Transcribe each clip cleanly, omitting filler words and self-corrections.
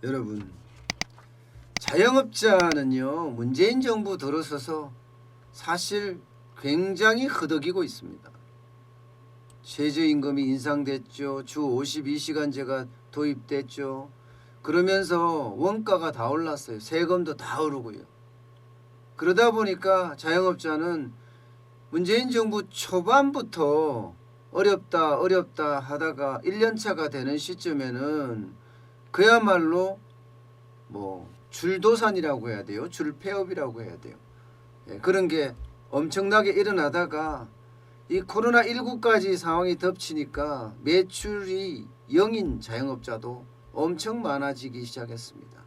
여러분, 자영업자는요 문재인 정부 들어서서 사실 굉장히 흐덕이고 있습니다. 최저임금이 인상됐죠. 주 52시간제가 도입됐죠. 그러면서 원가가 다 올랐어요. 세금도 다 오르고요. 그러다 보니까 자영업자는 문재인 정부 초반부터 어렵다 하다가 1년차가 되는 시점에는 그야말로 줄도산이라고 해야 돼요. 줄폐업이라고 해야 돼요. 그런 게 엄청나게 일어나다가 이 코로나19까지 상황이 덮치니까 매출이 0인 자영업자도 엄청 많아지기 시작했습니다.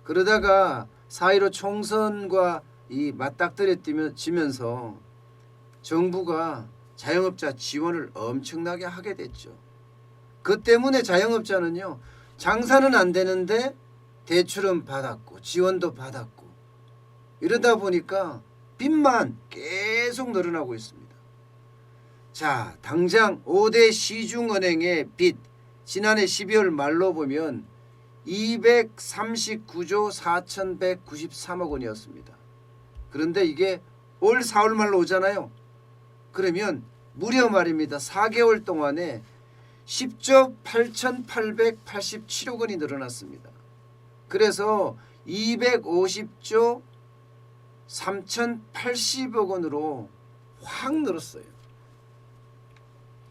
그러다가 4.15 총선과 이 맞닥뜨려지면서 정부가 자영업자 지원을 엄청나게 하게 됐죠. 그 때문에 자영업자는요 장사는 안 되는데 대출은 받았고 지원도 받았고 이러다 보니까 빚만 계속 늘어나고 있습니다. 자, 당장 5대 시중은행의 빚 지난해 12월 말로 보면 239조 4,193억 원이었습니다. 그런데 이게 올 4월 말로 오잖아요. 그러면 무려 말입니다. 4개월 동안에 10조 8,887억 원이 늘어났습니다. 그래서 250조 3,080억 원으로 확 늘었어요.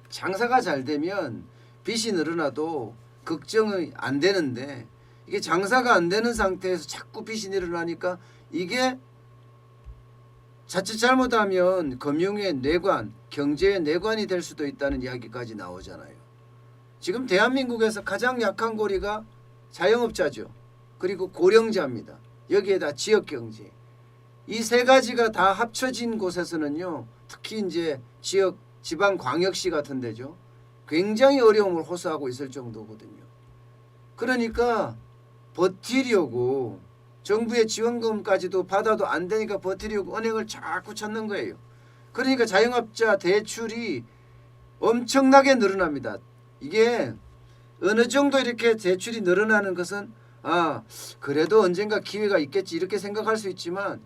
장사가 잘 되면 빚이 늘어나도 걱정이 안 되는데 이게 장사가 안 되는 상태에서 자꾸 빚이 늘어나니까 이게 자칫 잘못하면 금융의 뇌관, 경제의 뇌관이 될 수도 있다는 이야기까지 나오잖아요. 지금 대한민국에서 가장 약한 고리가 자영업자죠. 그리고 고령자입니다. 여기에다 지역경제. 이 세 가지가 다 합쳐진 곳에서는요. 특히 이제 지역 지방광역시 같은 데죠. 굉장히 어려움을 호소하고 있을 정도거든요. 그러니까 버티려고 정부의 지원금까지도 받아도 안 되니까 버티려고 은행을 자꾸 찾는 거예요. 그러니까 자영업자 대출이 엄청나게 늘어납니다. 이게 어느 정도 이렇게 대출이 늘어나는 것은 그래도 언젠가 기회가 있겠지 이렇게 생각할 수 있지만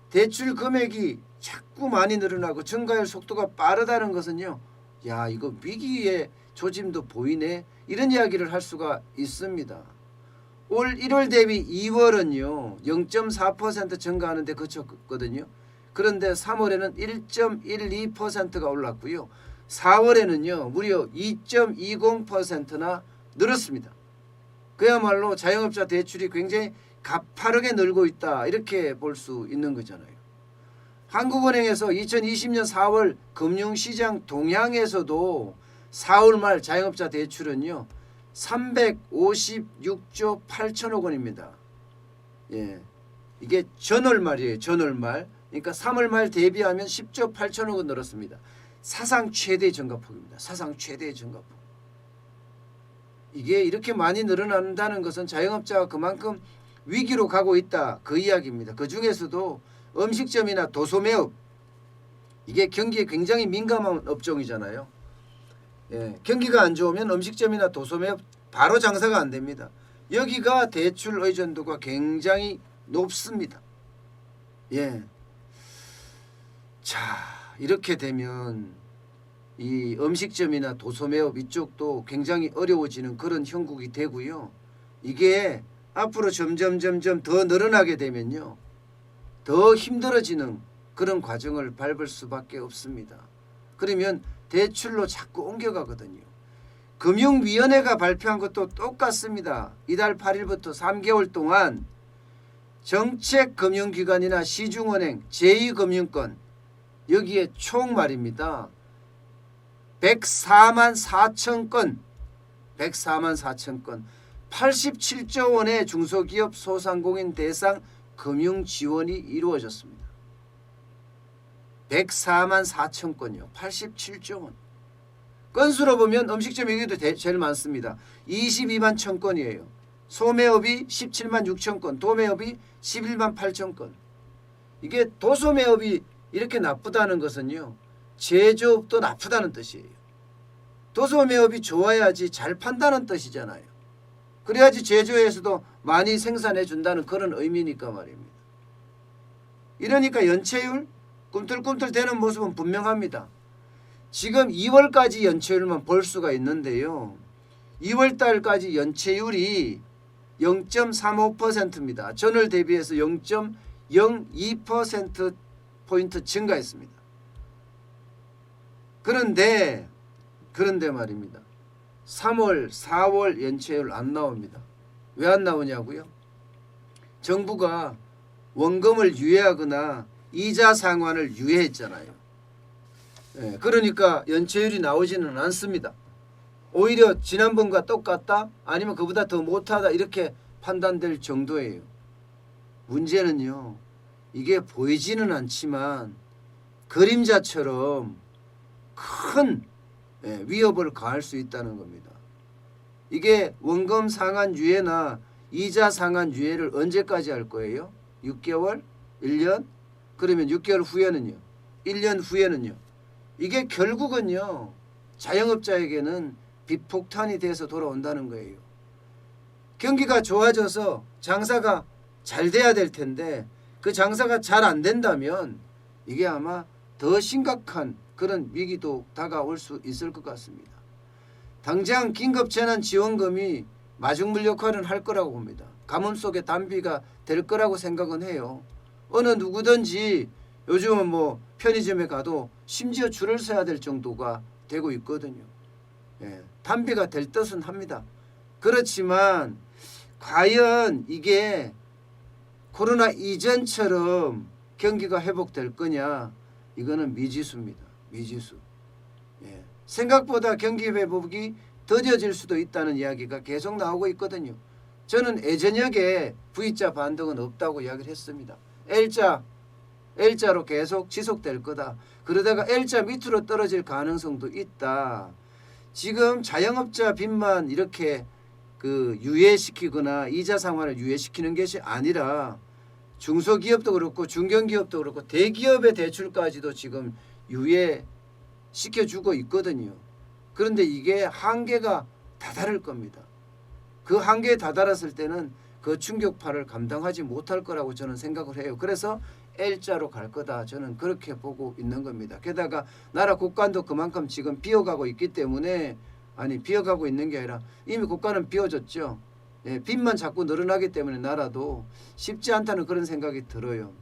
대출 금액이 자꾸 많이 늘어나고 증가할 속도가 빠르다는 것은요. 야, 이거 위기의 조짐도 보이네. 이런 이야기를 할 수가 있습니다. 올 1월 대비 2월은요. 0.4% 증가하는 데 그쳤거든요. 그런데 3월에는 1.12%가 올랐고요. 4월에는요. 무려 2.20%나 늘었습니다. 그야말로 자영업자 대출이 굉장히 가파르게 늘고 있다. 이렇게 볼 수 있는 거잖아요. 한국은행에서 2020년 4월 금융시장 동향에서도 4월 말 자영업자 대출은요. 356조 8천억 원입니다. 예, 이게 전월 말이에요. 전월 말. 그러니까 3월 말 대비하면 10조 8천억 원 늘었습니다. 사상 최대 증가폭입니다. 사상 최대 증가폭. 이게 이렇게 많이 늘어난다는 것은 자영업자가 그만큼 위기로 가고 있다. 그 이야기입니다. 그 중에서도 음식점이나 도소매업 이게 경기에 굉장히 민감한 업종이잖아요. 예, 경기가 안 좋으면 음식점이나 도소매업 바로 장사가 안 됩니다. 여기가 대출 의존도가 굉장히 높습니다. 예. 자, 이렇게 되면 이 음식점이나 도소매업 이쪽도 굉장히 어려워지는 그런 형국이 되고요. 이게 앞으로 점점 더 늘어나게 되면요. 더 힘들어지는 그런 과정을 밟을 수밖에 없습니다. 그러면 대출로 자꾸 옮겨가거든요. 금융위원회가 발표한 것도 똑같습니다. 이달 8일부터 3개월 동안 정책금융기관이나 시중은행, 제2금융권 여기에 총 말입니다. 104만 4천 건, 87조 원의 중소기업 소상공인 대상 금융 지원이 이루어졌습니다. 104만 4천 건이요. 87조 원. 건수로 보면 음식점 여기도 제일 많습니다. 22만 천 건이에요. 소매업이 17만 6천 건, 도매업이 11만 8천 건. 이게 도소매업이 이렇게 나쁘다는 것은요. 제조업도 나쁘다는 뜻이에요. 도소매업이 좋아야지 잘 판다는 뜻이잖아요. 그래야지 제조에서도 많이 생산해 준다는 그런 의미니까 말입니다. 이러니까 연체율 꿈틀꿈틀 되는 모습은 분명합니다. 지금 2월까지 연체율만 볼 수가 있는데요. 2월 달까지 연체율이 0.35%입니다. 전월 대비해서 0.02%포인트 증가했습니다. 그런데 말입니다. 3월, 4월 연체율 안 나옵니다. 왜 안 나오냐고요? 정부가 원금을 유예하거나 이자 상환을 유예했잖아요. 그러니까 연체율이 나오지는 않습니다. 오히려 지난번과 똑같다 아니면 그보다 더 못하다 이렇게 판단될 정도예요. 문제는요. 이게 보이지는 않지만 그림자처럼 큰 위협을 가할 수 있다는 겁니다. 이게 원금 상환 유예나 이자 상환 유예를 언제까지 할 거예요? 6개월? 1년? 그러면 6개월 후에는요? 1년 후에는요? 이게 결국은요. 자영업자에게는 빚폭탄이 돼서 돌아온다는 거예요. 경기가 좋아져서 장사가 잘 돼야 될 텐데 그 장사가 잘 안 된다면 이게 아마 더 심각한 그런 위기도 다가올 수 있을 것 같습니다. 당장 긴급재난지원금이 마중물 역할은 할 거라고 봅니다. 가뭄 속에 단비가 될 거라고 생각은 해요. 어느 누구든지 요즘은 뭐 편의점에 가도 심지어 줄을 서야 될 정도가 되고 있거든요. 단비가 될 듯은 합니다. 그렇지만 과연 이게 코로나 이전처럼 경기가 회복될 거냐? 이거는 미지수입니다. 미지수. 생각보다 경기 회복이 더뎌질 수도 있다는 이야기가 계속 나오고 있거든요. 저는 예전역에 V자 반등은 없다고 이야기를 했습니다. L자로 계속 지속될 거다. 그러다가 L자 밑으로 떨어질 가능성도 있다. 지금 자영업자 빚만 이렇게 유예시키거나 이자 상환을 유예시키는 것이 아니라 중소기업도 그렇고 중견기업도 그렇고 대기업의 대출까지도 지금 유예시켜주고 있거든요. 그런데 이게 한계가 다다를 겁니다. 그 한계에 다다랐을 때는 그 충격파를 감당하지 못할 거라고 저는 생각을 해요. 그래서 L자로 갈 거다. 저는 그렇게 보고 있는 겁니다. 게다가 나라 국간도 그만큼 지금 비어가고 있기 때문에 비어가고 있는 게 아니라 이미 국가는 비어졌죠. 빚만 자꾸 늘어나기 때문에 나라도 쉽지 않다는 그런 생각이 들어요.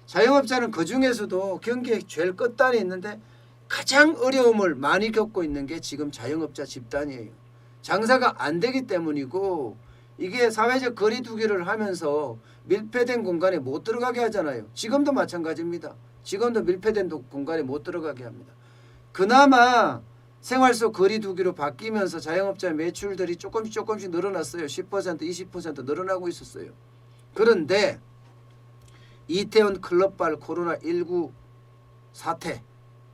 자영업자는 그중에서도 경기에 제일 끝단에 있는데 가장 어려움을 많이 겪고 있는 게 지금 자영업자 집단이에요. 장사가 안 되기 때문이고 이게 사회적 거리 두기를 하면서 밀폐된 공간에 못 들어가게 하잖아요. 지금도 마찬가지입니다. 지금도 밀폐된 공간에 못 들어가게 합니다. 그나마 생활 속 거리 두기로 바뀌면서 자영업자 매출들이 조금씩 늘어났어요. 10% 20% 늘어나고 있었어요. 그런데 이태원 클럽발 코로나19 사태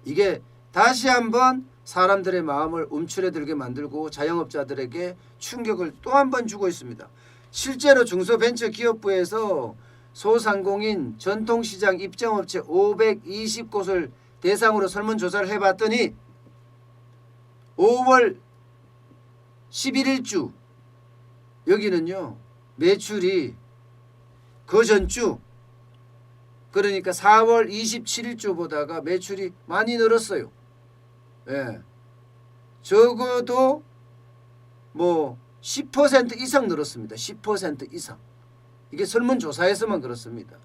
이게 다시 한번 사람들의 마음을 움츠러들게 만들고 자영업자들에게 충격을 또 한 번 주고 있습니다. 실제로 중소벤처기업부에서 소상공인 전통시장 입점업체 520곳을 대상으로 설문조사를 해봤더니 5월 11일주 여기는요 매출이 그 전주 그러니까 4월 27일주보다가 매출이 많이 늘었어요. 적어도 뭐 10% 이상 늘었습니다. 10% 이상. 이게 설문조사에서만 그렇습니다.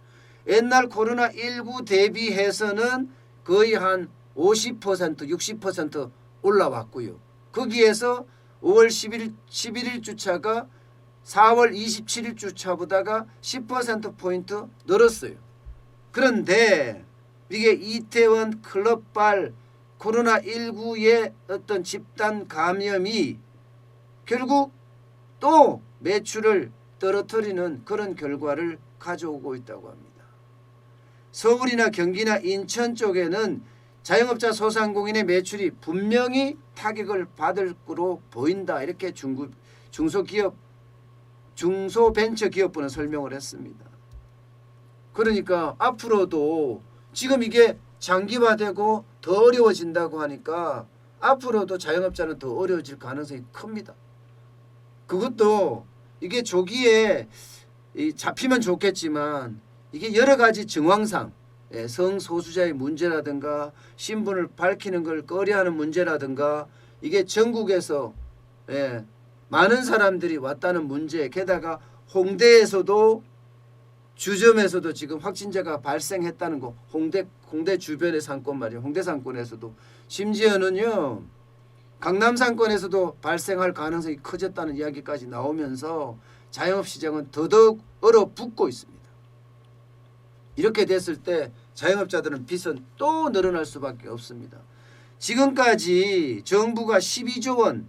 옛날 코로나19 대비해서는 거의 한 50% 60% 올라왔고요. 거기에서 5월 11일 주차가 4월 27일 주차보다가 10%포인트 늘었어요. 그런데 이게 이태원 클럽발 코로나19의 어떤 집단 감염이 결국 또 매출을 떨어뜨리는 그런 결과를 가져오고 있다고 합니다. 서울이나 경기나 인천 쪽에는 자영업자 소상공인의 매출이 분명히 타격을 받을 거로 보인다. 이렇게 중소벤처기업부는 설명을 했습니다. 그러니까 앞으로도 지금 이게 장기화되고 더 어려워진다고 하니까 앞으로도 자영업자는 더 어려워질 가능성이 큽니다. 그것도 이게 조기에 잡히면 좋겠지만 이게 여러 가지 정황상 성소수자의 문제라든가 신분을 밝히는 걸 꺼려하는 문제라든가 이게 전국에서 많은 사람들이 왔다는 문제, 게다가 홍대에서도 주점에서도 지금 확진자가 발생했다는 거, 홍대 주변의 상권 말이에요. 홍대 상권에서도 심지어는요 강남 상권에서도 발생할 가능성이 커졌다는 이야기까지 나오면서 자영업시장은 더더욱 얼어붙고 있습니다. 이렇게 됐을 때 자영업자들은 빚은 또 늘어날 수밖에 없습니다. 지금까지 정부가 12조 원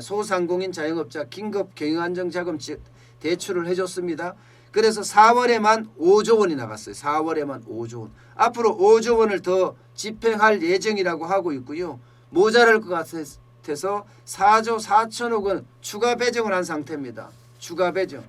소상공인 자영업자 긴급 경영안정자금 대출을 해줬습니다. 그래서 4월에만 5조 원이 나갔어요. 4월에만 5조 원. 앞으로 5조 원을 더 집행할 예정이라고 하고 있고요. 모자랄 것 같아서 4조 4천억 원 추가 배정을 한 상태입니다. 추가 배정.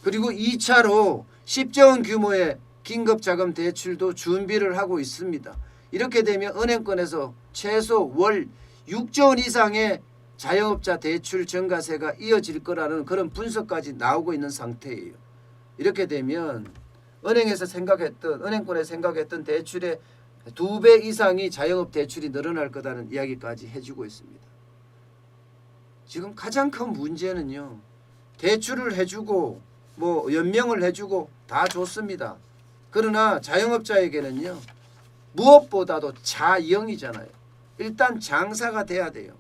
그리고 2차로 10조 원 규모의 긴급자금 대출도 준비를 하고 있습니다. 이렇게 되면 은행권에서 최소 월 6조 원 이상의 자영업자 대출 증가세가 이어질 거라는 그런 분석까지 나오고 있는 상태예요. 이렇게 되면 은행에서 생각했던 은행권에서 생각했던 대출의 2배 이상이 자영업 대출이 늘어날 거다는 이야기까지 해주고 있습니다. 지금 가장 큰 문제는요. 대출을 해주고 뭐 연명을 해주고 다 좋습니다. 그러나 자영업자에게는요. 무엇보다도 자영이잖아요. 일단 장사가 돼야 돼요.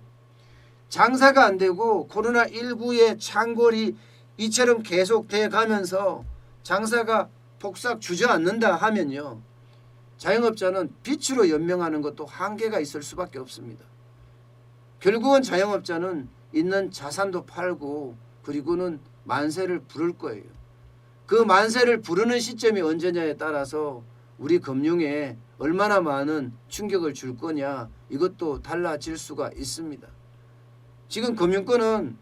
장사가 안 되고 코로나19의 창궐이 이처럼 계속돼 가면서 장사가 폭삭 주저앉는다 하면요. 자영업자는 빚으로 연명하는 것도 한계가 있을 수밖에 없습니다. 결국은 자영업자는 있는 자산도 팔고 그리고는 만세를 부를 거예요. 그 만세를 부르는 시점이 언제냐에 따라서 우리 금융에 얼마나 많은 충격을 줄 거냐 이것도 달라질 수가 있습니다. 지금 금융권은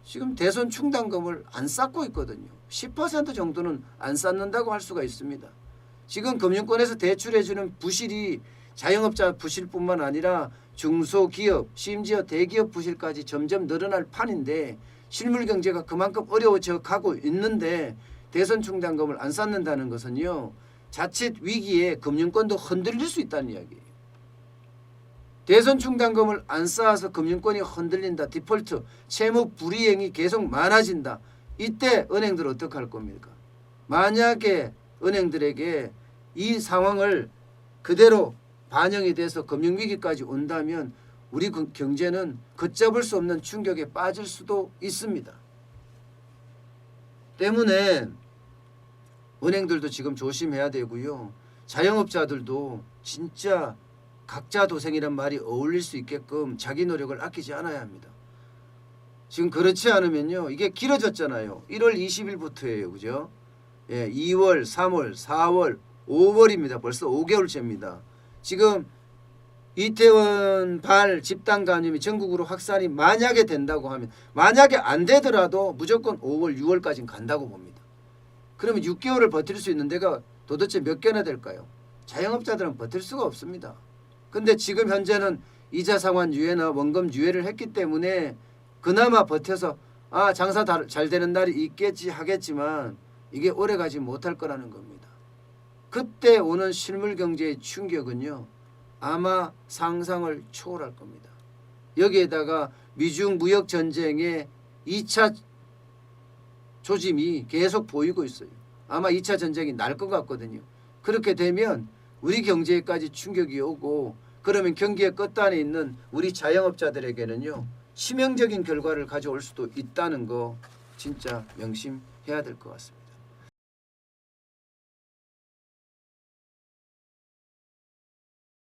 지금 대손 충당금을 안 쌓고 있거든요. 10% 정도는 안 쌓는다고 할 수가 있습니다. 지금 금융권에서 대출해주는 부실이 자영업자 부실뿐만 아니라 중소기업 심지어 대기업 부실까지 점점 늘어날 판인데 실물 경제가 그만큼 어려워져 가고 있는데 대손 충당금을 안 쌓는다는 것은요. 자칫 위기에 금융권도 흔들릴 수 있다는 이야기예요. 대손 충당금을 안 쌓아서 금융권이 흔들린다. 디폴트, 채무 불이행이 계속 많아진다. 이때 은행들 어떻게 할 겁니까? 만약에 은행들에게 이 상황을 그대로 반영이 돼서 금융위기까지 온다면 우리 경제는 걷잡을 수 없는 충격에 빠질 수도 있습니다. 때문에 은행들도 지금 조심해야 되고요. 자영업자들도 진짜 각자 도생이란 말이 어울릴 수 있게끔 자기 노력을 아끼지 않아야 합니다. 지금 그렇지 않으면요. 이게 길어졌잖아요. 1월 20일부터예요. 그죠? 2월, 3월, 4월, 5월입니다. 벌써 5개월째입니다. 지금 이태원 발 집단 감염이 전국으로 확산이 만약에 된다고 하면 만약에 안 되더라도 무조건 5월, 6월까지는 간다고 봅니다. 그러면 6개월을 버틸 수 있는 데가 도대체 몇 개나 될까요? 자영업자들은 버틸 수가 없습니다. 근데 지금 현재는 이자 상환 유예나 원금 유예를 했기 때문에 그나마 버텨서 장사 잘 되는 날이 있겠지 하겠지만 이게 오래가지 못할 거라는 겁니다. 그때 오는 실물 경제의 충격은요. 아마 상상을 초월할 겁니다. 여기에다가 미중 무역 전쟁의 2차 조짐이 계속 보이고 있어요. 아마 2차 전쟁이 날 것 같거든요. 그렇게 되면 우리 경제에까지 충격이 오고 그러면 경기의 끝단에 있는 우리 자영업자들에게는요. 치명적인 결과를 가져올 수도 있다는 거 진짜 명심해야 될 것 같습니다.